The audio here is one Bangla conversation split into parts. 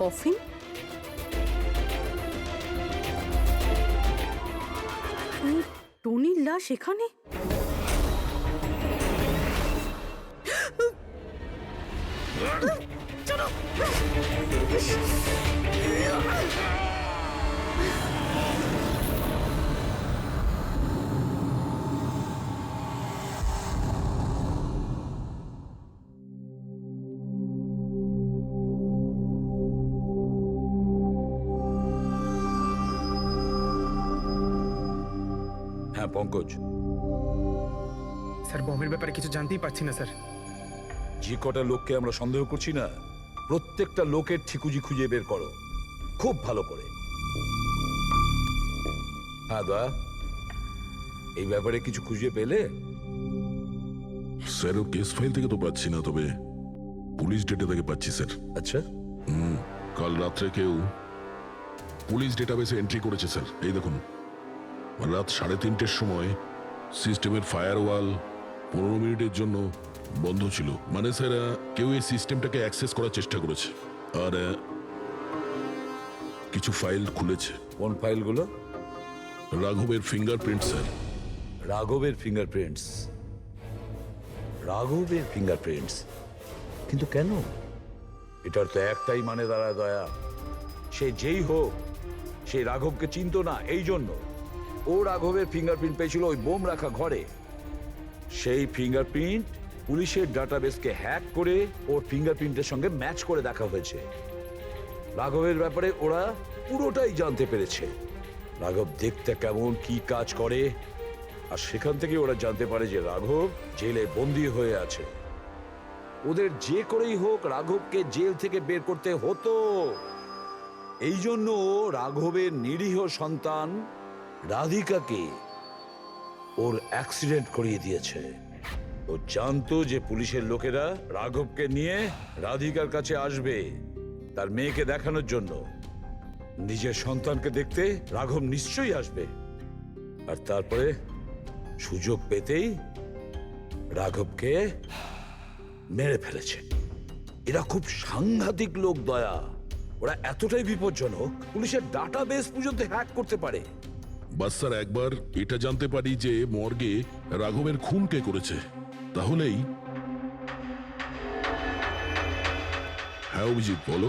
কফিন? টনির লাশ এখানে? হ্যাঁ পঙ্কজ, স্যার বমের ব্যাপারে কিছু জানতেই পারছি না স্যার। যে কটা লোককে আমরা সন্দেহ করছি না, প্রত্যেকটা লোকের ঠিকুজি খুঁজে বের করো খুব ভালো করে। হ্যাঁ দয়া, এই ব্যাপারে কিছু খুঁজে পেলে? স্যার ও কেস ফাইল থেকে তো পাচ্ছি না, তবে পুলিশ ডেটা থেকে পাচ্ছি স্যার। আচ্ছা, কাল রাত্রে কেউ পুলিশ ডেটাবেসে এন্ট্রি করেছে স্যার। এই দেখুন, রাত 3:30-র সময় সিস্টেমের ফায়ারওয়াল 15 মিনিটের জন্য বন্ধ ছিল। মানে স্যার কেউ এই সিস্টেমটাকে অ্যাক্সেস করার চেষ্টা করেছে আর কিছু ফাইল খুলেছে। কোন ফাইলগুলো? রাঘবের ফিঙ্গারপ্রিন্ট স্যার। রাঘবের ফিঙ্গারপ্রিন্টস? রাঘবের ফিঙ্গারপ্রিন্টস? কিন্তু কেন? এটার তো একটাই মানে দাঁড়ায় দয়া, সে যেই হোক সে রাঘবকে চিনতো না, এই জন্য ও রাঘবের ফিঙ্গারপ্রিন্ট পেয়েছিল ওই বোম রাখা ঘরে। সেই ফিঙ্গারপ্রিন্ট পুলিশের ডাটাবেসকে হ্যাক করে ওর ফিঙ্গারপ্রিন্টের সঙ্গে ম্যাচ করে দেখা হয়েছে। রাঘবের ব্যাপারে ওরা পুরোটাই জানতে পেরেছে, রাঘব দেখতে কেমন, কি কাজ করে, আর সেখান থেকে ওরা জানতে পারে যে রাঘব জেলে বন্দী হয়ে আছে। ওদের যে করেই হোক রাঘবকে জেল থেকে বের করতে হতো। এই জন্য রাঘবের নিরীহ সন্তান রাধিকাকে ওর অ্যাক্সিডেন্ট করিয়ে দিয়েছে। ও জানতো যে পুলিশের লোকেরা রাঘবকে নিয়ে রাধিকার কাছে আসবে তার মেয়েকে দেখানোর জন্য। নিজের সন্তানকে দেখতে রাঘব নিশ্চয়ই আসবে, আর তারপরে সুযোগ পেতেই রাঘবকে মেরে ফেলেছে। এরা খুব সাংঘাতিক লোক দয়া, ওরা এতটাই বিপজ্জনক পুলিশের ডাটাবেস পর্যন্ত হ্যাক করতে পারে। বাস স্যার একবার এটা জানতে পারি যে মর্গে রাঘবের খুন কে করেছে, তাহলেই। হ্যাঁ অভিজিৎ বলো।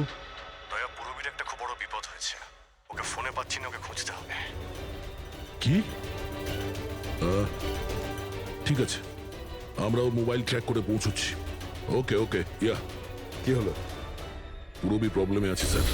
দয়া, পুরবীর একটা খুব বড় বিপদ হয়েছে, ওকে ফোনে পাচ্ছি না, ওকে খুঁজতে হবে। কি? ঠিক আছে, আমরা ওর মোবাইল ট্র্যাক করে পৌঁছচ্ছি। ওকে ওকে ইয়া। কি হলো? পুরবী প্রবলেমে আছে স্যার।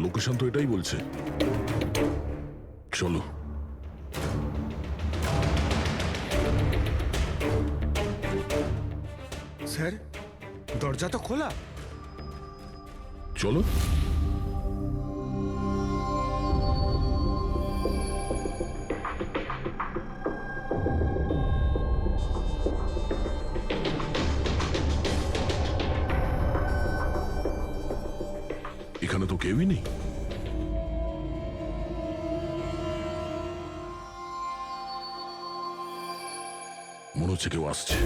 লোকেশন তো এটাই বলছে, চলো। স্যার দরজা তো খোলা। চলো। এখানে তো কেউই নেই। মনে হচ্ছে কেউ আসছে।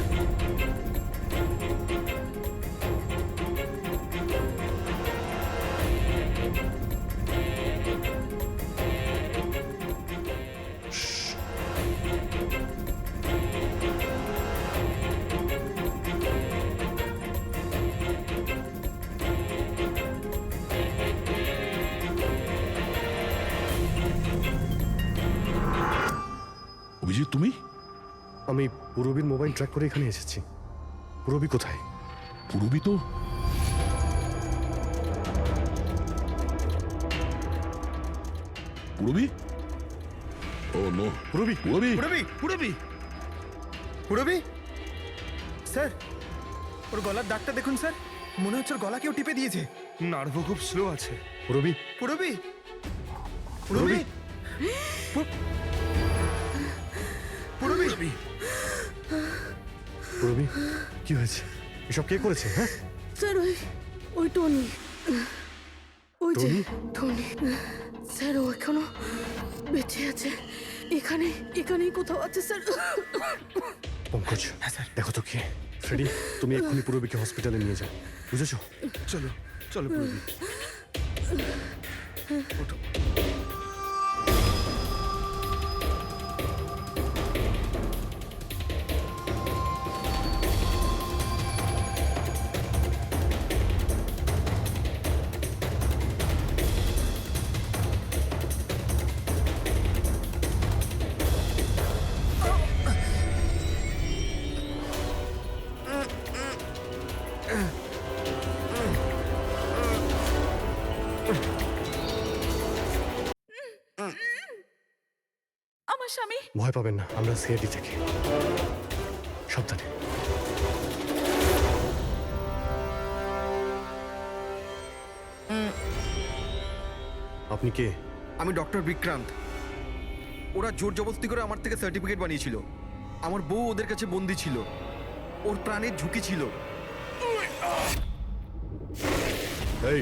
অভিজিৎ তুমি? আমি পুরবীর মোবাইল ট্র্যাক করে এখানে এসেছি। পুরবী কোথায়? পুরবী তো পুরবী? ও নো। পুরবী পুরবী পুরবী পুরবী পুরবী স্যার, ওর গলার দাগটা দেখুন স্যার, মনে হচ্ছে ওর গলা কেউ টিপে দিয়েছে। নার্ভও খুব স্লো আছে। পুরবী পুরবী পুরবী পুরবী পুরবী কি হয়েছে? এসব কে করেছে? হ্যাঁ স্যার ওই টনি। ওই যে টনি স্যার, ও এখনো বেঁচে আছে। এখানেই কোথাও আছে স্যার। পঙ্কজ, দেখো তো কি। ফ্রেডি, তুমি এক্ষুনি পূরবীকে হসপিটালে নিয়ে যাও, বুঝেছো? চলো চলো পূরবী। আমার স্বামী। ভয় পাবেন না, আমরা সিআইডি থেকে। সাবধানে। আপনি কে? আমি ডক্টর বিক্রান্ত। ওরা জোর জবরদস্তি করে আমার থেকে সার্টিফিকেট বানিয়েছিল। আমার বউ ওদের কাছে বন্দি ছিল, ওর প্রাণের ঝুঁকি ছিল। এই,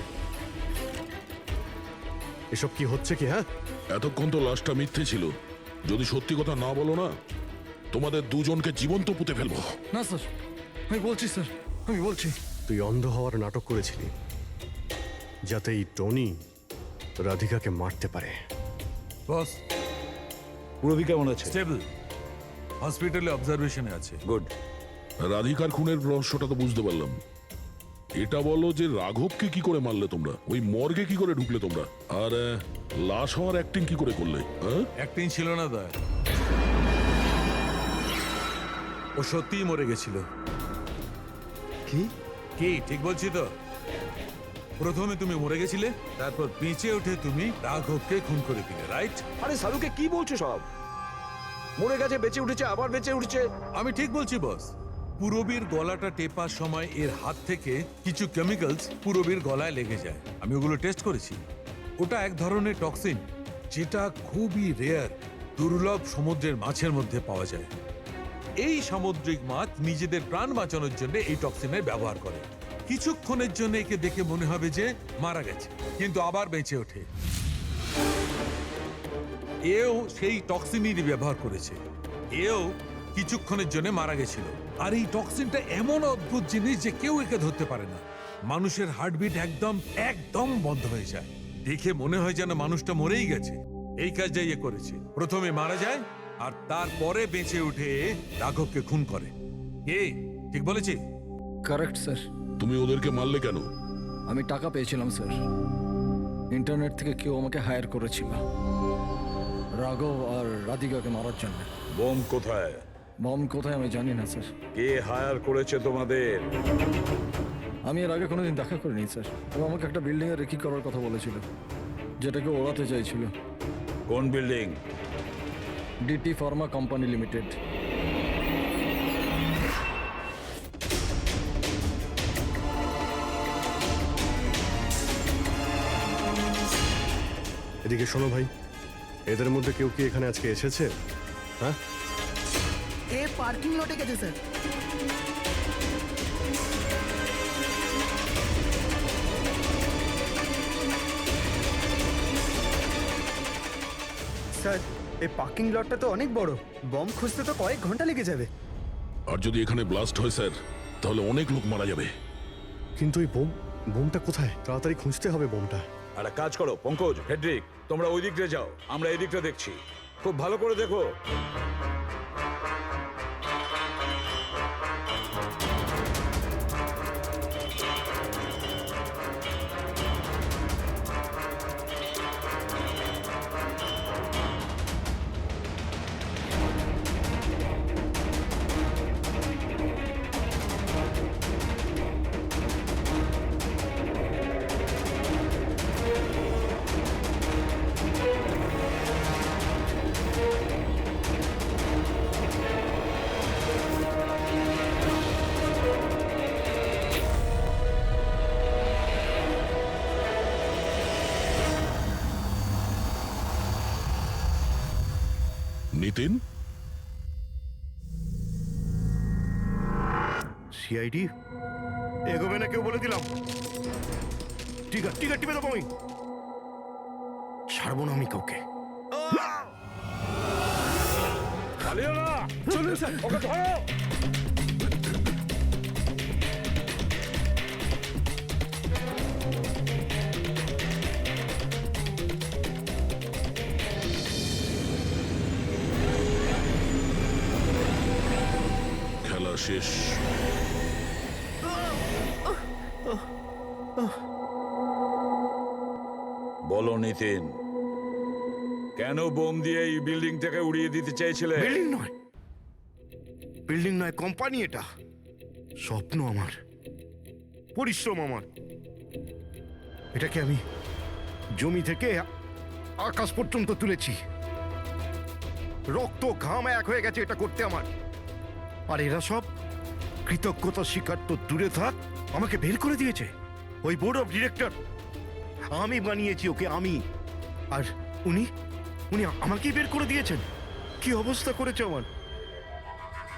এসব কি হচ্ছে কি? হ্যাঁ, এতক্ষণ তো লাশটা মিথ্যে ছিল। যদি সত্যি কথা না বলো না, তোমাদের দুজনকে জীবন্ত পুঁতে ফেলবো। না স্যার, আমি বলছি স্যার, আমি বলছি। তুই অন্ধ হওয়ার নাটক করেছিলি যাতে এই টনি রাধিকাকে মারতে পারে। বস, পূরবী কেমন আছে? স্টেবল, হসপিটালে অবজারভেশনে আছে। গুড। রাধিকার খুনের রহস্যটা তো বুঝতে পারলাম। এটা বলো যে রাঘবকে কি করে মারলে তোমরা? ওই মর্গে কি করে ঢুকলে তোমরা? আর লাশ হওয়ার অ্যাক্টিং কি করে করলে? হ্যাঁ, অ্যাক্টিং ছিল না দা, ও সত্যিই মরে গেছিল। কি? কি ঠিক বলছি তো? প্রথমে তুমি মরে গেছিলে, তারপর বেঁচে উঠে তুমি রাঘবকে খুন করে দিলে, রাইট? আরে সালুকে কি বলছো সব? মরে গেছে, বেঁচে উঠেছে, আবার বেঁচে উঠছে। আমি ঠিক বলছি বস। পূরবীর গলাটা টেপার সময় এর হাত থেকে কিছু কেমিক্যালস পূরবীর গলায় লেগে যায়। আমি ওগুলো টেস্ট করেছি। ওটা এক ধরনের টক্সিন, যেটা খুবই রেয়ার, দুর্লভ সমুদ্রের মাছের মধ্যে পাওয়া যায়। এই সামুদ্রিক মাছ নিজেদের প্রাণ বাঁচানোর জন্য এই টক্সিনের ব্যবহার করে। কিছুক্ষণের জন্য একে দেখে মনে হবে যে মারা গেছে, কিন্তু আবার বেঁচে ওঠে। এও সেই টক্সিনেরই ব্যবহার করেছে। এও কিছুক্ষণের জন্য মারা গেছিল। আর এই টক্সিনটা এমন অদ্ভুত জিনিস যে কেউ একে ধরতে পারে না। মানুষের হার্টবিট একদম একদম বন্ধ হয়ে যায়। দেখে মনে হয় যেন মানুষটা মরেই গেছে। এই কাজটাই এ করেছে। প্রথমে মারা যায় আর তারপরে বেঁচে উঠে রাঘবকে খুন করে। কে ঠিক বলেছি? Correct sir. তুমি ওদেরকে মারলে কেন? আমি টাকা পেয়েছিলাম স্যার। ইন্টারনেট থেকে কেউ আমাকে হায়ার করেছিল রাঘব আর রাধিকাকে মারার জন্য। বোম কোথায়? বম কোথায় আমি জানি না স্যার। কে হায়ার করেছে তোমাদের? আমি এর আগে কোনোদিন দেখা করিনি স্যার। ও আমাকে একটা বিল্ডিংয়ে রেকি করার কথা বলেছিল, যেটাকে ওড়াতে চাইছিল। কোন building? DT pharma company limited. এদিকে শোনো ভাই, এদের মধ্যে কেউ কি এখানে আজকে এসেছে? হ্যাঁ, এ পার্কিং লটে গেছে স্যার। স্যার, এই পার্কিং লটটা তো অনেক বড়। বম খুঁজতে তো কয়েক ঘন্টা লেগে যাবে। আর যদি এখানে ব্লাস্ট হয় স্যার, তাহলে অনেক লোক মারা যাবে। কিন্তু এই বোমটা কোথায়? তাড়াতাড়ি খুঁজতে হবে বোমটা। একটা কাজ করো পঙ্কজ, হেড্রিক, তোমরা ওই দিকটা যাও, আমরা এই দিকটা দেখছি। খুব ভালো করে দেখো। নিতিন, সিআইডি এগোবে না কেউ বলে দিলাম। টিকার টিকার টিপে দেবো আমি, ছাড়বো না আমি কাউকে। পালিও না। চলুন স্যার। ওকে ধরো। খেলা শেষ। বলো নিতিন, কেন বোম দিয়ে এই বিল্ডিংটাকে উড়িয়ে দিতে চাইছিলে? বিল্ডিং নয়, বিল্ডিং নয়, কোম্পানি এটা। স্বপ্ন আমার, পরিশ্রম আমার। এটাকে আমি জমি থেকে আকাশ পর্যন্ত তুলেছি, রক্ত ঘাম এক হয়ে গেছে এটা করতে আমার। আর এরা সব কৃতজ্ঞতা স্বীকার তো দূরে থাক, আমাকে বের করে দিয়েছে ওই বোর্ড অফ ডিরেক্টর। আমি বানিয়েছি ওকে, আমি। আর উনি উনি আমাকেই বের করে দিয়েছেন। কি অবস্থা করেছে আমার!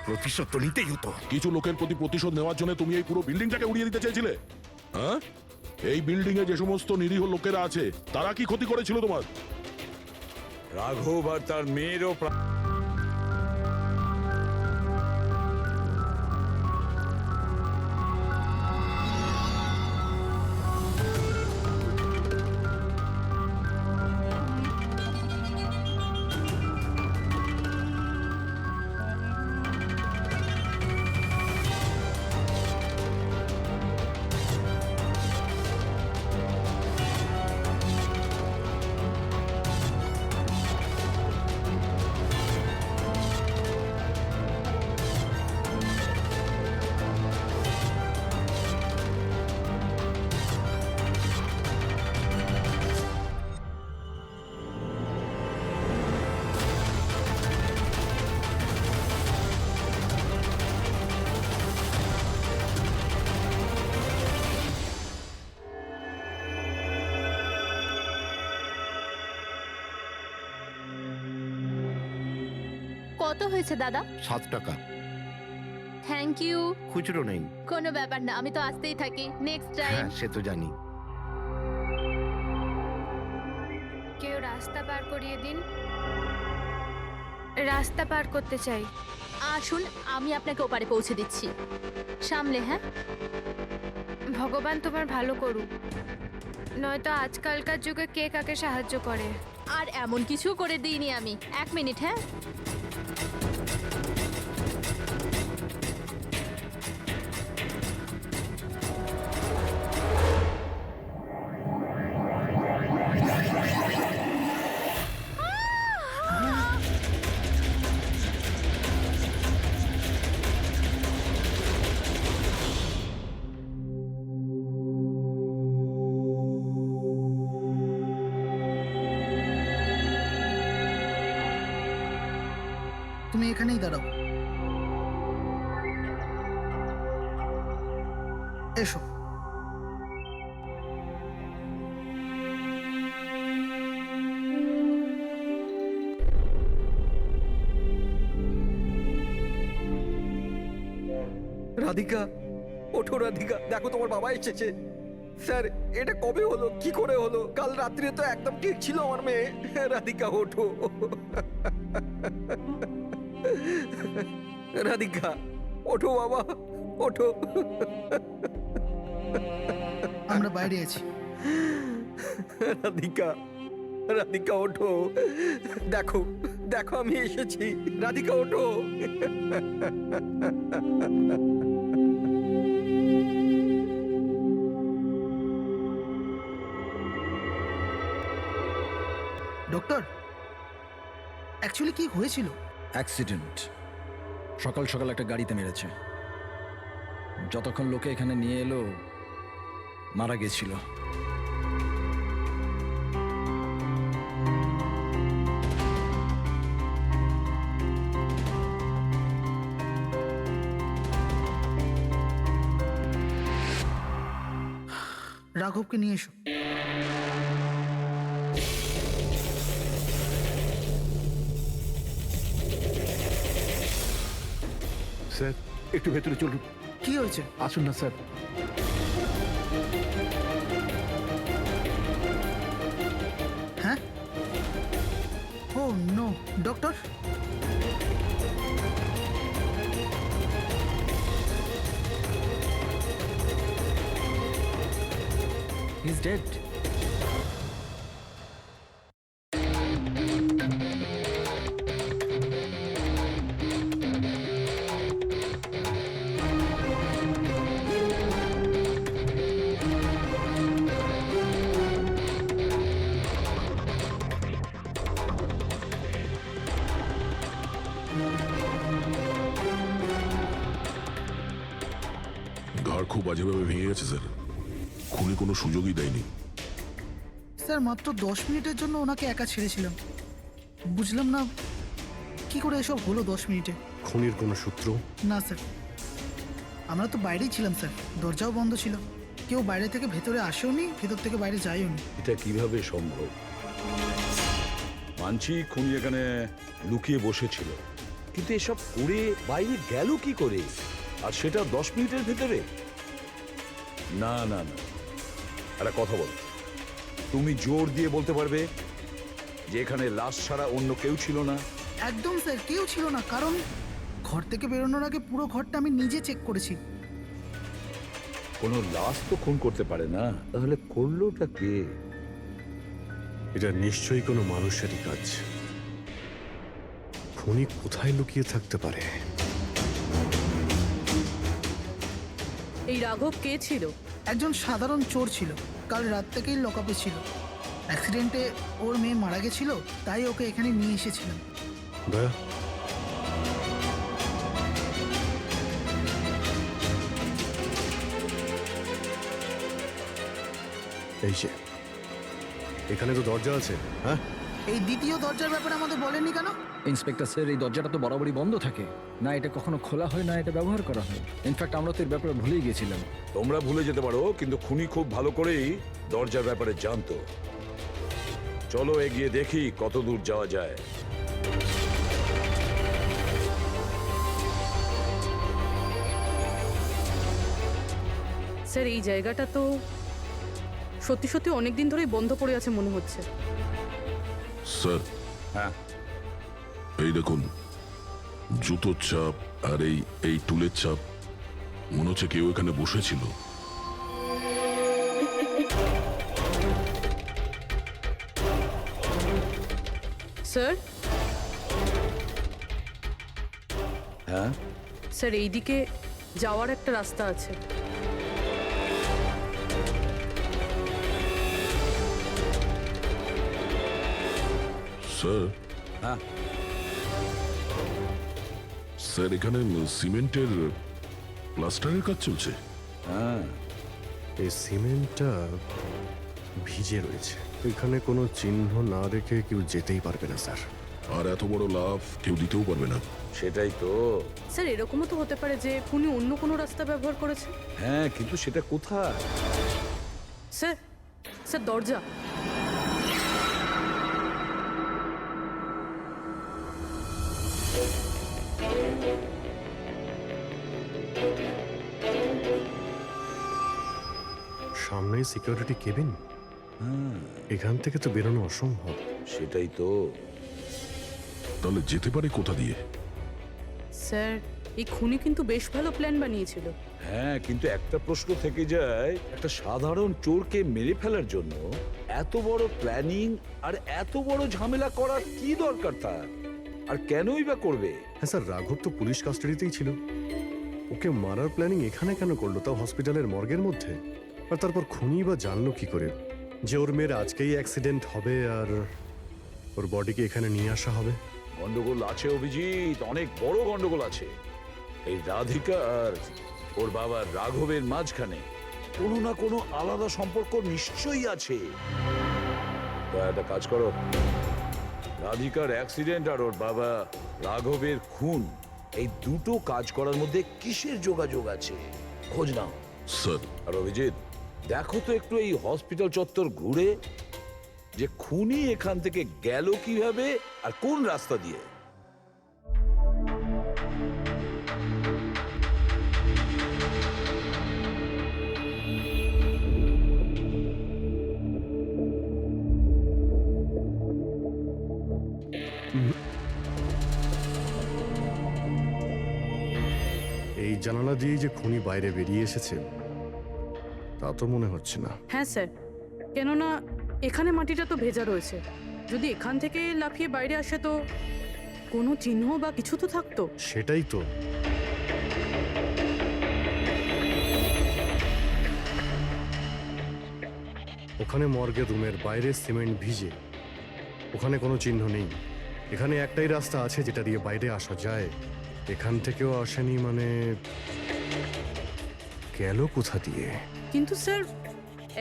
প্রতিশোধ তো নিতেই হতো। কিছু লোকের প্রতি প্রতিশোধ নেওয়ার জন্য তুমি এই পুরো বিল্ডিংটাকে উড়িয়ে দিতে চেয়েছিলে? হ্যাঁ, এই বিল্ডিং এ যে সমস্ত নিরীহ লোকেরা আছে তারা কি ক্ষতি করেছিল তোমার? রাঘব আর তার মেয়েরও কত হয়েছে দাদা? 7 টাকা। Thank you. খুচরো নেই। কোনো ব্যাপার না, আমি তো আসতেই থাকি। Next time. হ্যাঁ, সে তো জানি। কেউ রাস্তা পার করিয়ে দিন, রাস্তা পার করতে চাই। আসুন, আমি আপনাকে ওপারে পৌঁছে দিচ্ছি। সামলে, হ্যাঁ? ভগবান তোমার ভালো করুক, নয়তো আজকালকার যুগে কে কাকে সাহায্য করে। আর এমন কিছু করে দিইনি আমি। 1 মিনিট, হ্যাঁ? তুমি এখানেই দাঁড়াও। এসো। রাধিকা, ওঠো রাধিকা, দেখো তোমার বাবা এসেছে। স্যার, এটা কবে হলো, কি করে হলো? কাল রাত্রে তো একদম ঠিক ছিল আমার মেয়ে। রাধিকা ওঠো। রাধিকা ওঠো বাবা, ওঠো। আমরা বাইরে আছি। রাধিকা, রাধিকা ওঠো, দেখো দেখো আমি এসেছি। রাধিকা ওঠো। ডক্টর, অ্যাকচুয়ালি কি হয়েছিল? অ্যাক্সিডেন্ট। সকাল সকাল একটা গাড়িতে মেরেছে। যতক্ষণ লোকে এখানে নিয়ে এলো মারা গেছিল। রাঘবকে নিয়ে এসো। স্যার, একটু ভেতরে চলুন। কি হয়েছে? আসুন না sir. No doctor, he is dead. ঘাড় খুব বাজেভাবে ভেঙে গেছে স্যার। খুনি কোনো সুযোগই দেয়নি। স্যার মাত্র 10 মিনিটের জন্য ওনাকে একা ছেড়েছিলাম। বুঝলাম না কি করে এসব হলো 10 মিনিটে। খুনির কোনো সূত্র? না স্যার, আমরা তো বাইরেই ছিলাম স্যার, দরজাও বন্ধ ছিল, কেউ বাইরে থেকে ভেতরে আসেও নি, ভেতর থেকে বাইরে যায়ও নি। এটা কিভাবে সম্ভব? মানছি খুনি এখানে লুকিয়ে বসেছিল, কিন্তু এসব করে বাইরে গেল কি করে, আর সেটা 10 মিনিটের ভেতরে? না না না, একটা কথা বল, তুমি জোর দিয়ে বলতে পারবে যে এখানে লাশ ছাড়া অন্য কেউ ছিল না? একদম স্যার, কেউ ছিল না, কারণ ঘর থেকে বেরোনোর আগে পুরো ঘরটা আমি নিজে চেক করেছি। কোনো লাশ তো খুন করতে পারে না, তাহলে করলোটা কে? এটা নিশ্চয়ই কোনো মানুষেরই কাজ। খুনি কোথায় লুকিয়ে থাকতে পারে? এই রাঘব কে ছিল? একজন সাধারণ চোর ছিল, কাল রাত থেকেই লকআপে ছিল। অ্যাক্সিডেন্টে ওর মেয়ে মারা গেছিল, তাই ওকে এখানে নিয়ে এসেছিলাম। দয়া, এই যে এখানে তো দরজা আছে। হ্যাঁ, এই দ্বিতীয় দরজার ব্যাপারে আমাদের বলেননি কেন? ইন্সপেক্টর স্যার, এই দরজাটা তো বরাবরই বন্ধ থাকে, না এটা কখনো খোলা হয় না এটা ব্যবহার করা হয়। ইনফ্যাক্ট আমরা তো এর ব্যাপারে ভুলেই গেছিলাম। তোমরা ভুলে যেতে পারো, কিন্তু খুনি খুব ভালো করেই দরজার ব্যাপারে জানতো। চলো এগিয়ে দেখি কত দূর যাওয়া যায়। স্যার এই জায়গাটা তো সত্যি সত্যি অনেকদিন ধরেই বন্ধ পড়ে আছে মনে হচ্ছে। স্যার, হ্যাঁ, এই দেখুন, জুতোর চাপ আর এই টুলের চাপ, মনে হচ্ছে কেউ এখানে বসেছিল। স্যার, হ্যাঁ, স্যার এইদিকে যাওয়ার একটা রাস্তা আছে। স্যার, হ্যাঁ, স্যার এখানে সিমেন্টের প্লাস্টারের কাজ চলছে। হ্যাঁ, এই সিমেন্টটা ভিজে রয়েছে, এখানে কোনো চিহ্ন না রেখে কেউ যেতেই পারবে না স্যার। আর এত বড় লাভ কেউ দিতেও পারবে না। সেটাই তো। স্যার এরকমও তো হতে পারে যে খুনি অন্য কোনো রাস্তা ব্যবহার করেছে। হ্যাঁ, কিন্তু সেটা কোথায়? স্যার, স্যার দরজা। সামনেই সিকিউরিটি কেবিন, এখান থেকে তো বেরোনো অসম্ভব। সেটাই তো। তাহলে যেতে পারে কোথা দিয়ে? স্যার এই খুনি কিন্তু বেশ ভালো প্ল্যান বানিয়েছিল। হ্যাঁ, কিন্তু একটা প্রশ্ন থেকে যায়, একটা সাধারণ চোরকে মেরে ফেলার জন্য এত বড় প্ল্যানিং আর এত বড় ঝামেলা করার কি দরকার তার? আর কেনই বা করবে? হ্যাঁ স্যার, রাঘব তো পুলিশ কাস্টাডিতেই ছিল, ওকে মারার প্ল্যানিং এখানে কেন করলো, তাও হসপিটালের মর্গের মধ্যে? আর তারপর খুনি বা জানলো কি করে যে ওর মেয়ের আজকেই অ্যাক্সিডেন্ট হবে আর ওর বডিকে এখানে নিয়ে আসা হবে? গন্ডগোল আছে অভিজিৎ, অনেক বড় গন্ডগোল আছে। এই রাধিকা আর ওর বাবা রাঘবের মাঝখানে কোনো না কোনো আলাদা সম্পর্ক নিশ্চয়ই আছে। তা একটা কাজ করো, রাধিকার অ্যাক্সিডেন্ট আর ওর বাবা রাঘবের খুন, এই দুটো কাজ করার মধ্যে কিসের যোগাযোগ আছে খোঁজ নাও। স্যার, আর অভিজিৎ, দেখো তো একটু এই হসপিটাল চত্বর ঘুরে যে খুনি এখান থেকে গেল কিভাবে আর কোন রাস্তা দিয়ে। জানালা দিয়েই যে খুনি বাইরে বেরিয়ে এসেছে তা তো মনে হচ্ছে না। হ্যাঁ স্যার, কেননা এখানে মাটিটা তো ভেজা রয়েছে। যদি এখান থেকে লাফিয়ে বাইরে আসে তো কোনো চিহ্ন বা কিছু তো থাকতো। সেটাই তো। ওখানে মর্গের রুমের বাইরে সিমেন্ট ভিজে, ওখানে কোনো চিহ্ন নেই। এখানে একটাই রাস্তা আছে যেটা দিয়ে বাইরে আসা যায়। এখান থেকেও আসেনি মানে গেল কোথা দিয়ে? কিন্তু স্যার,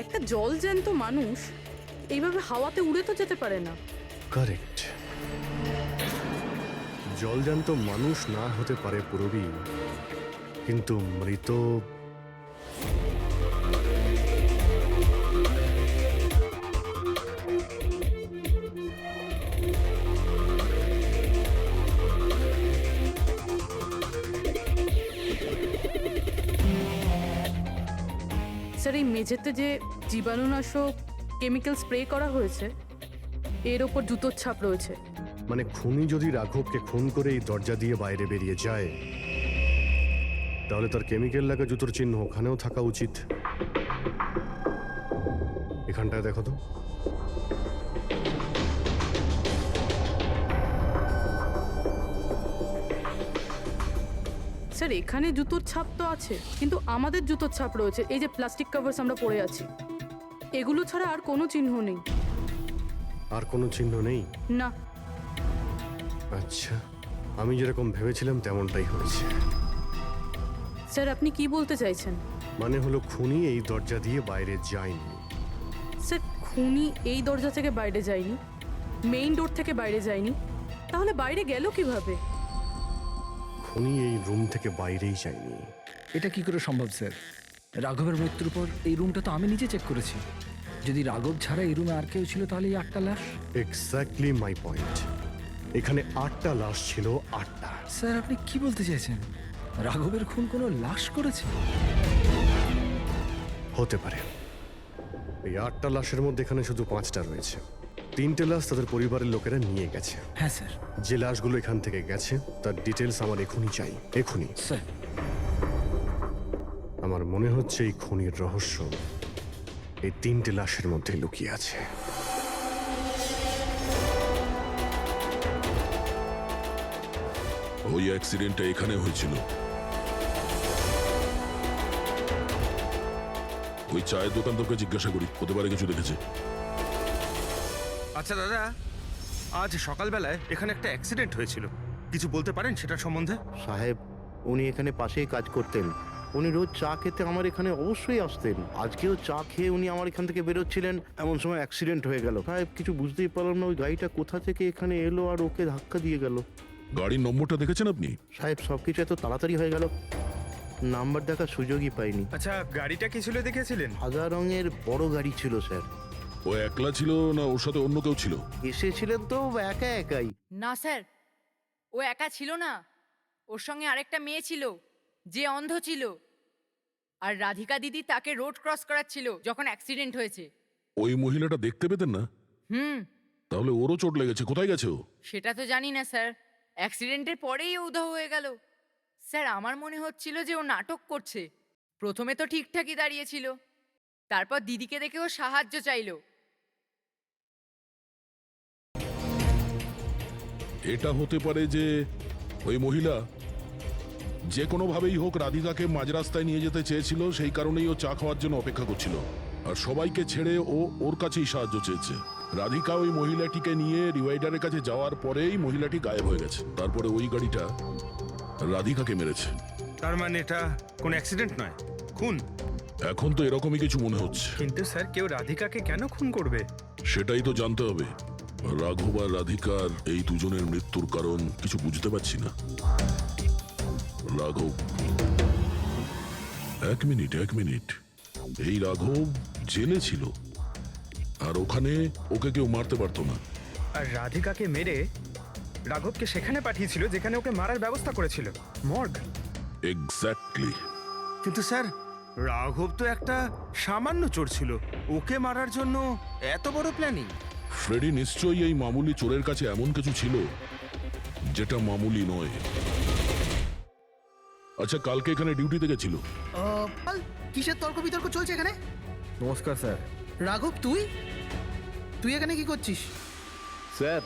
একটা জল জ্যান্ত মানুষ এইভাবে হাওয়াতে উড়ে তো যেতে পারে না। কারেক্ট। জলজান্ত মানুষ না হতে পারে পুরবী, কিন্তু মৃত স্যার, এই মেঝেতে যে জীবাণুনাশক কেমিক্যাল স্প্রে করা হয়েছে এর ওপর জুতোর ছাপ রয়েছে। মানে খুনি যদি রাঘবকে খুন করে এই দরজা দিয়ে বাইরে বেরিয়ে যায় তাহলে তার কেমিক্যাল লাগা জুতোর চিহ্ন ওখানেও থাকা উচিত। এখানটায় দেখো তো। স্যার, এখানে জুতোর ছাপ তো আছে, কিন্তু আমাদের জুতোর ছাপ রয়েছে। এই যে প্লাস্টিক কভার্স আমরা পরে আছি, এগুলো ছাড়া আর কোনো চিহ্ন নেই। আর কোনো চিহ্ন নেই? না। আচ্ছা, আমি যেরকম ভেবেছিলাম তেমনটাই হয়েছে। স্যার, আপনি কি বলতে চাইছেন? মানে হলো খুনি এই দরজা দিয়ে বাইরে যায়নি। স্যার, খুনি এই দরজা থেকে বাইরে যায়নি, মেইন ডোর থেকে বাইরে যায়নি, তাহলে বাইরে গেল কিভাবে? খুনি এই রুম থেকে বাইরেই যায়নি। এটা কি করে সম্ভব স্যার? রাঘবের মৃত্যুর পর এই রুমটা তো আমি নিজে চেক করেছি। যদি রাঘব ছাড়া এই রুমে আর কেউ ছিল তাহলে এই 8টা লাশ। Exactly my point. এখানে 8টা লাশ ছিল, 8টা। স্যার, আপনি কি বলতে চাইছেন? রাঘবের খুন কোনো লাশ করেছে? হতে পারে। এই 8টা লাশের মধ্যে এখানে শুধু 5টা রয়েছে। 3টে লাশ তাদের পরিবারের লোকেরা নিয়ে গেছে। হ্যাঁ স্যার। যে লাশগুলো এখান থেকে গেছে তার ডিটেলস আমার এখনই চাই, এখনই। স্যার, আমার মনে হচ্ছে এই খুনির রহস্য এই 3টে লাশের মধ্যে লুকিয়ে আছে। ওই অ্যাক্সিডেন্টটা এখানে হয়েছিল। ওই চায়ের দোকানদারকে জিজ্ঞাসা করি, হতে পারে কিছু দেখেছে। আচ্ছা দাদা, আজ সকালবেলায় এখানে একটা অ্যাক্সিডেন্ট হয়েছিল, কিছু বলতে পারেন সেটার সম্বন্ধে? সাহেব, উনি এখানে পাশেই কাজ করতেন। উনি রোজ চা খেতে আমার এখানে অবশ্যই আসতেন। আজকেও চা খেয়ে উনি আমার এখান থেকে বেরোচ্ছিলেন, এমন সময় অ্যাক্সিডেন্ট হয়ে গেল। সাহেব, কিছু বুঝতেই পারলাম না ওই গাড়িটা কোথা থেকে এখানে এলো আর ওকে ধাক্কা দিয়ে গেল। গাড়ির নম্বরটা দেখেছেন আপনি? সাহেব, সবকিছু এত তাড়াতাড়ি হয়ে গেল, নাম্বার দেখার সুযোগই পাইনি। আচ্ছা, গাড়িটা কি ছিল দেখেছিলেন? সাদা রঙের বড় গাড়ি ছিল স্যার। ও একলা ছিল না ওর সাথে অন্য কেউ ছিল? এসেছিলেন তো একা একাই। না স্যার, ও একা ছিল না, ওর সঙ্গে আরেকটা মেয়ে ছিল যে অন্ধ ছিল, আর রাধিকা দিদি তাকে রোড ক্রস করাচ্ছিল যখন অ্যাক্সিডেন্ট হয়েছে। ওই মহিলাটা দেখতে পেতেন না? তাহলে ওরও চোট লেগেছে। কোথায় গেছে ও? সেটা তো জানি না স্যার, অ্যাক্সিডেন্টের পরেই ও উধাও হয়ে গেল। স্যার, আমার মনে হচ্ছিল যে ও নাটক করছে। প্রথমে তো ঠিকঠাকই দাঁড়িয়েছিল, তারপর দিদিকে দেখে ও সাহায্য চাইলো। এটা হতে পারে যে ওই মহিলা যে কোনোভাবেই হোক রাধিকাকে মাঝ রাস্তায় নিয়ে যেতে চেয়েছিল, সেই কারণেই ও চা খাওয়ার জন্য অপেক্ষা করছিল, আর সবাইকে ছেড়ে ও ওর কাছেই সাহায্য চেয়েছে। রাধিকা ওই মহিলাটিকে নিয়ে ডিভাইডারের কাছে যাওয়ার পরেই মহিলাটি গায়েব হয়ে গেছে। তারপরে ওই গাড়িটা রাধিকাকে মেরেছে। তার মানে এটা কোন অ্যাক্সিডেন্ট নয়, খুন? এখন তো এরকমই কিছু মনে হচ্ছে। কিন্তু স্যার, কেউ রাধিকাকে কেন খুন করবে? সেটাই তো জানতে হবে। রাঘব আর রাধিকার এই দুজনের মৃত্যুর কারণ কিছু বুঝতে পারছি না। রাঘব, এক মিনিট, এই রাঘব জেলে ছিল, আর ওখানে ওকে কেউ মারতে পারতো না। আর রাধিকাকে মেরে রাঘবকে সেখানে পাঠিয়েছিল যেখানে ওকে মারার ব্যবস্থা করেছিল, মর্গ। এক্স্যাক্টলি। কিন্তু স্যার, রাঘব তো একটা সামান্য চোর ছিল, ওকে মারার জন্য এত বড় প্ল্যানিং? ফ্রেডি নিশ্চয়ই এই মামুলি চোরের কাছে এমন কিছু ছিল যেটা মামুলি নয়। আচ্ছা কালকে এখানে ডিউটিতে গেছিল? কাল কিসের তর্ক বিতর্ক চলছে এখানে? নমস্কার স্যার। রাঘব, তুই তুই এখানে কি করছিস? স্যার,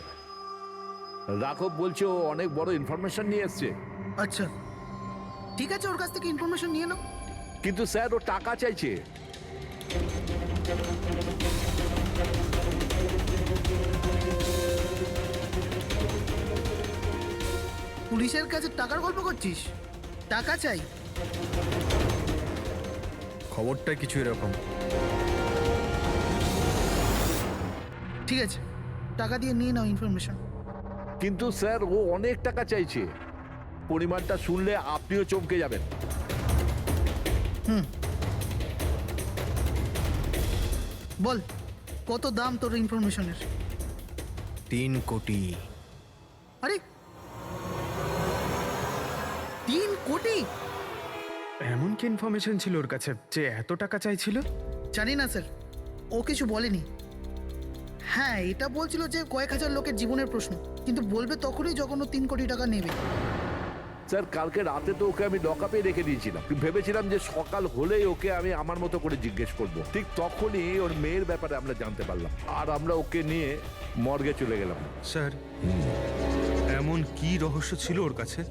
রাঘব বলছে ও অনেক বড় ইনফরমেশন নিয়ে এসছে। আচ্ছা, ঠিক আছে, ওর কাছ থেকে ইনফরমেশন নিয়ে নাও। কিন্তু স্যার, ও টাকা চাইছে। পুলিশের কাছে টাকার গল্প করছিস? টাকা চাই? খবরটা কিছু এরকম। ঠিক আছে, টাকা দিয়ে নিয়ে নাও ইনফরমেশন। কিন্তু স্যার, ও অনেক টাকা চাইছে। পরিমাণটা শুনলে আপনিও চমকে যাবেন। বল, কত দাম তোর ইনফরমেশনের? 3 কোটি। আরে, 3 কোটি? এমন কি ইনফরমেশন ছিল ওর কাছে যে এত টাকা চাইছিল? জানি না স্যার, ও কিছু বলেনি। হ্যাঁ, এটা বলছিল যে কয়েক হাজার লোকের জীবনের প্রশ্ন, কিন্তু বলবে তখনই যখন ও 3 কোটি টাকা নেবে। স্যার, কালকে রাতে তো ওকে আমি লকআপে রেখে দিয়েছিলাম। ভেবেছিলাম যে সকাল হলেই ওকে আমি আমার মতো করে জিজ্ঞেস করব। ঠিক তখনই ওর মেয়ের ব্যাপারে আমরা জানতে পারলাম, আর আমরা ওকে নিয়ে মর্গে চলে গেলাম। স্যার, এমন কি রহস্য ছিল ওর কাছে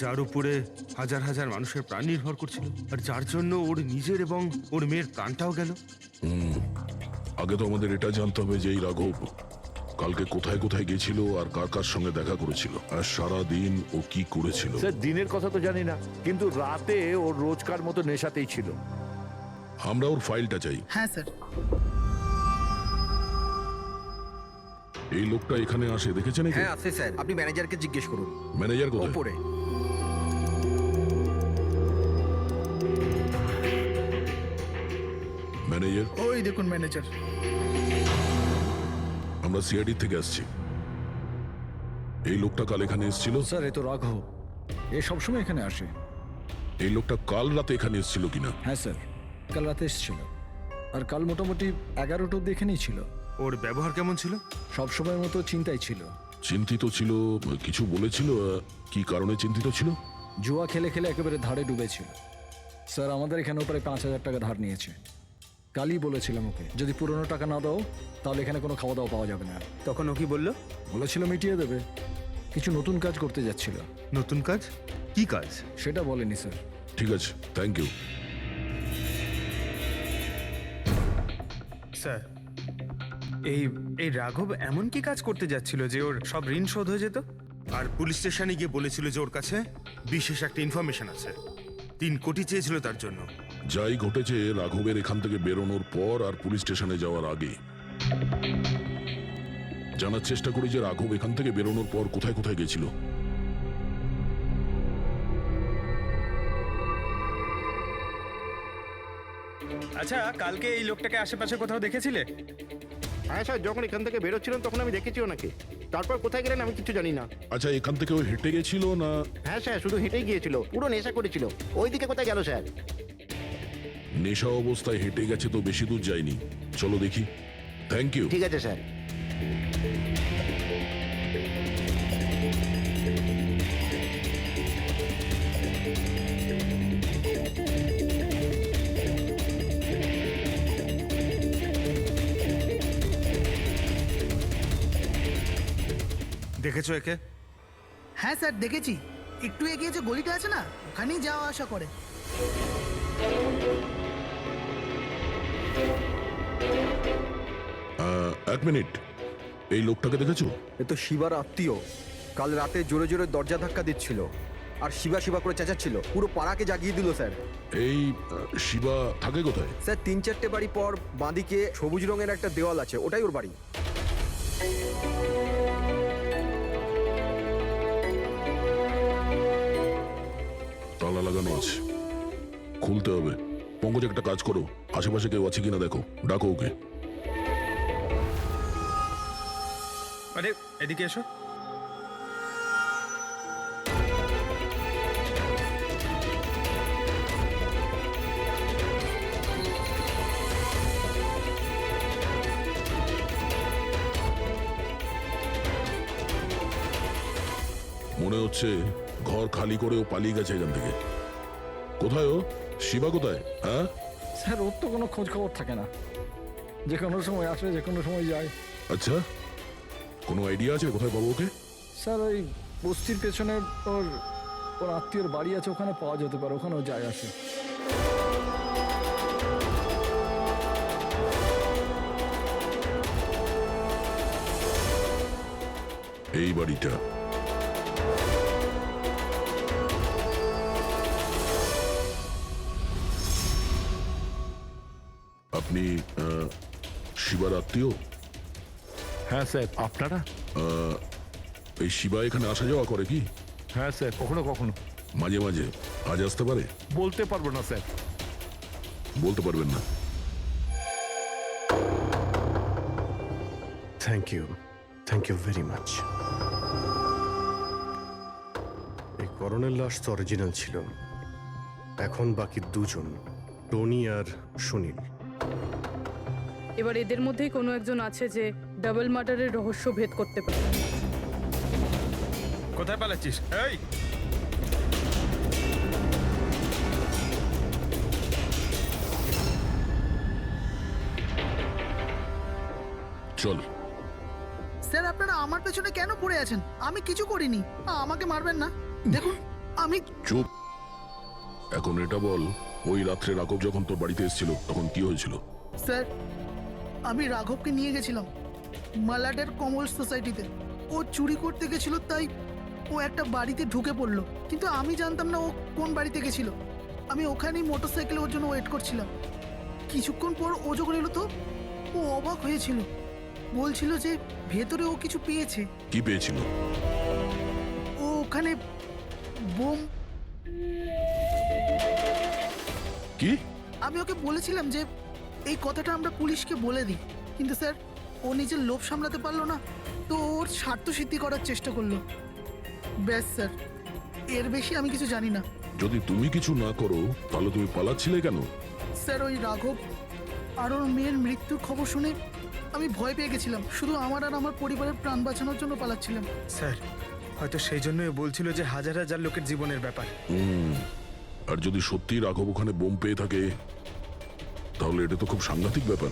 যার উপরে হাজার হাজার মানুষের প্রাণ নির্ভর করছিল, আর যার জন্য ওর নিজের এবং ওর মেয়ের প্রাণটাও গেল? আগে তো আমাদের এটা জানতে হবে যে এই রাঘব কালকে কোথায় কোথায় গেছিল আর কার কার সঙ্গে দেখা করেছিল, আর সারা দিন ও কি করেছিল। স্যার, দিনের কথা তো জানি না, কিন্তু রাতে ওর রোজকার মতো নেশাতেই ছিল। আমরা ওর ফাইলটা চাই। হ্যাঁ স্যার। এই লোকটা এখানে আসে দেখেছেন? হ্যাঁ আছে স্যার, আপনি ম্যানেজারকে জিজ্ঞেস করুন। ম্যানেজার কোথায়? ওপরে। ম্যানেজার? ওই দেখুন ম্যানেজার। আমরা সিআইডি থেকে আসছি। এই লোকটা কাল এখানে এসেছিল? স্যার, এ তো রাঘব, এ সবসময় এখানে আসে। এই লোকটা কাল রাতে এখানে এসেছিল কিনা? হ্যাঁ স্যার, কাল রাতে এসেছিল, আর কাল মোটামুটি 11টা অব্দি এখানেই ছিল। ওর ব্যবহার কেমন ছিল? সবসময়ের মতো চিন্তায় ছিল। চিন্তিত ছিল? কিছু বলেছিল? কি কারণে চিন্তিত ছিল? জুয়া খেলে খেলে একেবারে ধারে ডুবেছিল। স্যার, আমাদের এখানেও প্রায় 5,000 টাকা ধার নিয়েছে। কালই বলেছিলাম ওকে, যদি পুরনো টাকা না দাও তাহলে এখানে কোনো খাওয়া দাওয়া পাওয়া যাবে না। তখন ও কি বললো? বলেছিল মিটিয়ে দেবে। কিছু নতুন কাজ করতে যাচ্ছিল। নতুন কাজ? কি কাজ? সেটা বলেনি স্যার। ঠিক আছে, থ্যাংক ইউ। স্যার, এই রাঘব এমন কি কাজ করতে যাচ্ছিল যে ওর সব ঋণ শোধ হয়ে যেত? আর পুলিশ স্টেশনে গিয়ে বলেছিল যে ওর কাছে বিশেষ একটা ইনফরমেশন আছে। 3 কোটি চেয়েছিল তার জন্য। যাই ঘটেছে, রাঘবের এখান থেকে বেরোনোর পর আর পুলিশ স্টেশনে যাওয়ার আগে জানার চেষ্টা করি যে রাঘব এখান থেকে বেরোনোর পর কোথায় কোথায় গেছিল। আচ্ছা, কালকে এই লোকটাকে আশেপাশে কোথাও দেখেছিলে? হ্যাঁ স্যার, যখন এখান থেকে বেরোচ্ছিলাম তখন আমি দেখেছি ওনাকে। তারপর কোথায় গেলেন আমি কিছু জানি না। আচ্ছা, এখান থেকে ও হেঁটে গেছিল না? হ্যাঁ স্যার, শুধু হেঁটেই গিয়েছিল, পুরো নেশা করেছিল। ওইদিকে কোথায় গেল স্যার? নেশা অবস্থায় হেঁটে গেছে তো বেশি দূর যায়নি। চলো দেখি। Thank you. ঠিক আছে স্যার। দেখেছো একে? হ্যাঁ স্যার, দেখেছি। একটু এগিয়ে যে গলিটা আছে না, ওখানেই যাওয়া আসা করে। এক মিনিট, এই লোকটাকে দেখেছো? এ তো শিবার আত্মীয়। কাল রাতে জোরে জোরে দরজা ধাক্কা দিচ্ছিল আর শিবা শিবা করে চেঁচাচ্ছিল, পুরো পাড়াকে জাগিয়ে দিল স্যার। এই শিবা থাকে কোথায়? স্যার, 3-4টে বাড়ি পর বাঁদিকে সবুজ রঙের একটা দেওয়াল আছে, ওটাই ওর বাড়ি। তালা লাগানো আছে, খুলতে হবে। পঙ্কজ, একটা কাজ করো, আশেপাশে কেউ আছে কিনা দেখো, ডাকো ওকে। আরে এদিকে এসো। মনে হচ্ছে ঘর খালি করে ও পালিয়ে গেছে এখান থেকে। কোথায় ও? শিবা কোথায়? হ্যাঁ, স্যার ওর তো কোনো খোঁজ খবর থাকে না, যে কোনো সময় আসে যে কোনো সময় যায়। আচ্ছা, কোনো আইডিয়া আছে কোথায় পাবো ওকে? স্যার ওই বস্তির পেছনে ওর ওর আত্মীয়র বাড়ি আছে, ওখানে পাওয়া যেতে পারে, ওখানেও যায় আসে। এই বাড়িটা আপনি শিবার আত্মীয়? হ্যাঁ স্যার, আপনারা? এই শিবা এখানে আসা যাওয়া করে কি? হ্যাঁ স্যার, কখনো কখনো। মাঝে মাঝে। আজ আসতে পারে? বলতে পারবো না স্যার। বলতে পারবেন না? Thank you very much. এই করণের লাশ তো অরিজিনাল ছিল। এখন বাকি দুজন, টনি আর সুনীল। এবার এদের মধ্যেই কোনো একজন আছে যে ডাবল মার্ডারের রহস্য ভেদ করতে পারে। কোথায় পালাচ্ছিস? এই চল। স্যার আপনারা আমার পেছনে কেন পড়ে আছেন? আমি কিছু করিনি, আমাকে মারবেন না। দেখুন আমি চুপ। এখন এটা বল, ওই রাত্রে রাঘব যখন তোর বাড়িতে এসেছিল তখন কি হয়েছিল? স্যার আমি রাঘবকে নিয়ে গেছিলাম মালাডের কমল সোসাইটিতে। ও চুরি করতে গেছিল, তাই ও একটা বাড়িতে ঢুকে পড়লো, কিন্তু আমি জানতাম না ও কোন বাড়িতে গেছিল। আমি ওখানেই মোটরসাইকেলে ওর জন্য ওয়েট করছিলাম। কিছুক্ষণ পর ও যখন এলো তো ও অবাক হয়েছিল, বলছিল যে ভেতরে ও কিছু পেয়েছে। কি পেয়েছিল? ও ওখানে বোম। কি? আমি ওকে বলেছিলাম যে এই কথাটা আমরা পুলিশকে বলে দিই, কিন্তু স্যার ও নিজের লোভ সামলাতে পারলো না, তো ওর স্বার্থ সিদ্ধি করার চেষ্টা করলো। ব্যাস স্যার, এর বেশি আমি কিছু জানি না। যদি তুমি কিছু না করো তাহলে তুমি পালাচ্ছিলে কেন? স্যার ওই রাঘব আর ওর মেয়ের মৃত্যুর খবর শুনে আমি ভয় পেয়ে গেছিলাম, শুধু আমার আর আমার পরিবারের প্রাণ বাঁচানোর জন্য পালাচ্ছিলাম। স্যার হয়তো সেই জন্যই বলছিল যে হাজার হাজার লোকের জীবনের ব্যাপার। আর যদি সত্যি রাঘব ওখানে বোম পেয়ে থাকে তাহলে এটা তো খুব সাংঘাতিক ব্যাপার।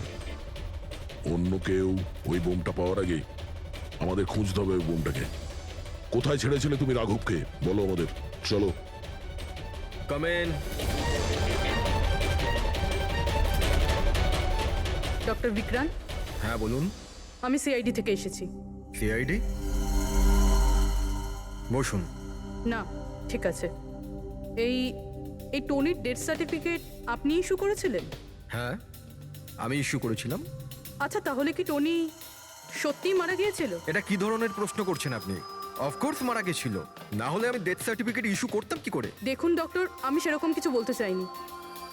অন্য কেউ ওই বোমটা পাওয়ার আগে আমাদের খুঁজতে হবে ওই বোমটাকে। কোথায় ছেড়েছিলে তুমি রাঘবকে বলো আমাদের। চলো। কমেন। ডক্টর বিক্রান্ত। হ্যাঁ বলুন। আমি সিআইডি থেকে এসেছি। সিআইডি? বসুন। না ঠিক আছে, এই এই টনির ডেথ সার্টিফিকেট আপনি ইস্যু করেছিলেন? হ্যাঁ আমি ইস্যু করেছিলাম। আচ্ছা তাহলে কি টনি সত্যিই মারা গিয়েছিল? এটা কি ধরনের প্রশ্ন করছেন আপনি? অফকোর্স মারা গেছিল, না হলে আমি ডেথ সার্টিফিকেট ইস্যু করতাম কি করে? দেখুন ডক্টর, আমি সেরকম কিছু বলতে চাইনি।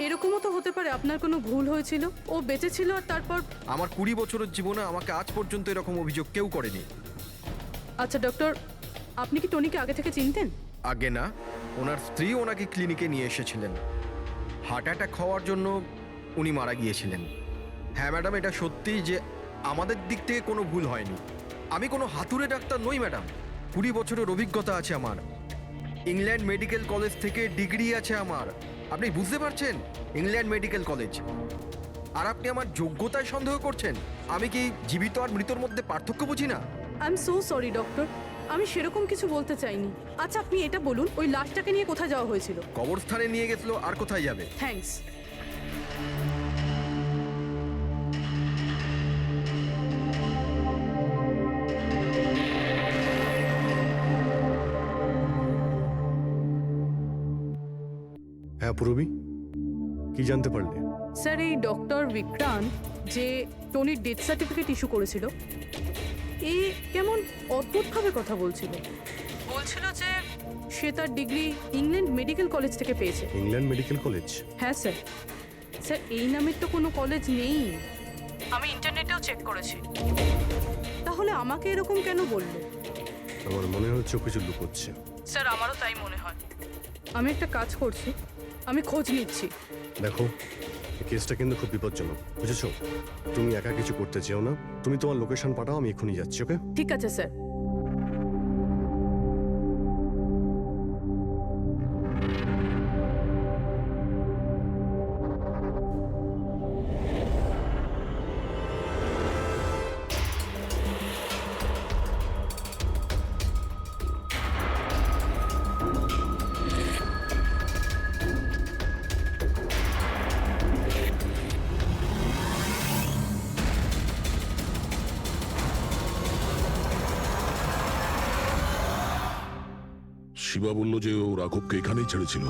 এরকমও তো হতে পারে আপনার কোনো ভুল হয়েছিল, ও বেঁচে ছিল আর তারপর। আমার 20 বছরের জীবনে আমাকে আজ পর্যন্ত এরকম অভিযোগ কেউ করেনি। আচ্ছা ডক্টর, আপনি কি টনিকে আগে থেকে চিনতেন? আগে না, ওনার স্ত্রী ওনাকে ক্লিনিকে নিয়ে এসেছিলেন। হার্ট অ্যাটাক হওয়ার জন্য উনি মারা গিয়েছিলেন। হ্যাঁ ম্যাডাম, এটা সত্যি যে আমাদের দিক থেকে কোনো ভুল হয়নি। আমি কোনো হাতুড়ে ডাক্তার নই ম্যাডাম। 20 বছরের অভিজ্ঞতা আছে আমার। ইংল্যান্ড মেডিকেল কলেজ থেকে ডিগ্রি আছে আমার। আপনি বুঝতে পারছেন? England medical college. আর আপনি আমার যোগ্যতায় সন্দেহ করছেন? আমি কি জীবিত আর মৃতর মধ্যে পার্থক্য বুঝি না? I am so sorry doctor, আমি সেরকম কিছু বলতে চাইনি। আচ্ছা আপনি এটা বলুন, ওই লাশটাকে নিয়ে কোথায় যাওয়া হয়েছিল? কবরস্থানে নিয়ে গেছিল, আর কোথায় যাবে? থ্যাঙ্কস। হ্যাঁ পূরবী, কি জানতে পারলে? স্যার এই ডক্টর বিক্রান্ত যে টনির ডেথ সার্টিফিকেট ইস্যু করেছিল, এ কেমন অদ্ভুতভাবে কথা বলছিল। বলছিল যে সে তার ডিগ্রি ইংল্যান্ড মেডিকেল কলেজ থেকে পেয়েছে। England medical college? হ্যাঁ স্যার। স্যার এই নামের তো কোনো কলেজ নেই, আমি ইন্টারনেটেও চেক করেছি। তাহলে আমাকে এরকম কেন বললো? আমার মনে হচ্ছে ও কিছু লুকোচ্ছে। স্যার আমারও তাই মনে হয়। আমি একটা কাজ করছি, আমি খোঁজ নিচ্ছি। দেখো, এই কেসটা কিন্তু খুব বিপজ্জনক, বুঝেছো? তুমি একা কিছু করতে চেও না। তুমি তোমার লোকেশন পাঠাও, আমি এক্ষুনি যাচ্ছি। ওকে? ঠিক আছে স্যার। শিবা বলল যে ও রাঘবকে এখানেই ছেড়েছিল।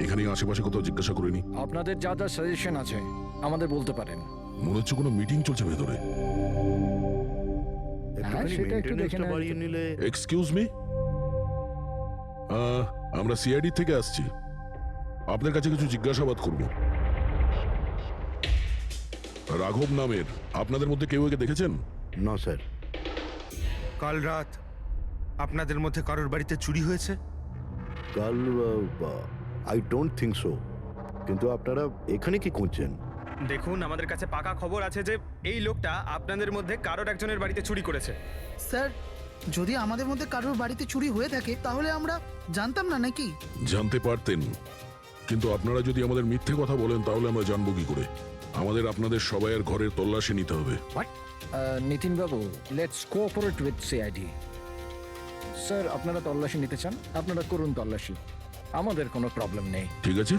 এখানেই আশেপাশে কোথাও জিজ্ঞাসা করিনি? আপনাদের যা যা সাজেশন আছে আমাদের বলতে পারেন। মনে হচ্ছে কোনো মিটিং চলছে ভেতরে। একটুখানি সেটা একটু দেখে মেনটেনেন্সটা নেওয়া বাড়িয়ে যেত। নিলে। এক্সকিউজ মি, আমরা সিআইডি থেকে আসছি, আপনার কাছে কিছু জিজ্ঞাসাবাদ করব। রাঘব নামের আপনাদের মধ্যে কেউ একে দেখেছেন? না স্যার। কাল রাত আপনাদের মধ্যে কারোর বাড়িতে চুরি হয়েছে? কাল আই ডোন্ট থিঙ্ক সো। কিন্তু আপনারা এখানে কি করছেন? দেখুন, আমাদের কাছে পাকা খবর আছে যে এই লোকটা আপনাদের মধ্যে কারোর একজনের বাড়িতে চুরি করেছে। স্যার, যদি আমাদের মধ্যে কারোর বাড়িতে চুরি হয়ে থাকে তাহলে আমরা জানতাম না নাকি? জানতে পারতেন, কিন্তু আপনারা যদি আমাদের মিথ্যে কথা বলেন তাহলে আমরা জানবো কি করে? আমাদের আপনাদের সবাইয়ের ঘরের তল্লাশি নিতে হবে। নিতিন বাবু, let's cooperate with CID. Sir, আপনারা তল্লাশি নিতে চান, আপনারা করুন তল্লাশি, আমাদের কোনো প্রবলেম নেই। ঠিক আছে,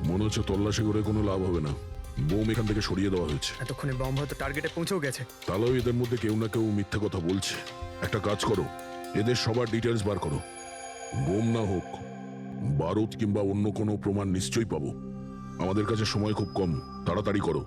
মনে হচ্ছে তল্লাশি করে কোনো লাভ হবে না। বোম এখান থেকে সরিয়ে দেওয়া হয়েছে। এতক্ষণে বম হয়তো টার্গেটে পৌঁছেও গেছে। তাহলেও এদের মধ্যে কেউ না কেউ মিথ্যে কথা বলছে। একটা কাজ করো, এদের সবার ডিটেলস বার করো। বোম না হোক, বারুদ কিংবা অন্য কোনো প্রমাণ নিশ্চয়ই পাবো। আমাদের কাছে সময় খুব কম, তাড়াতাড়ি করো।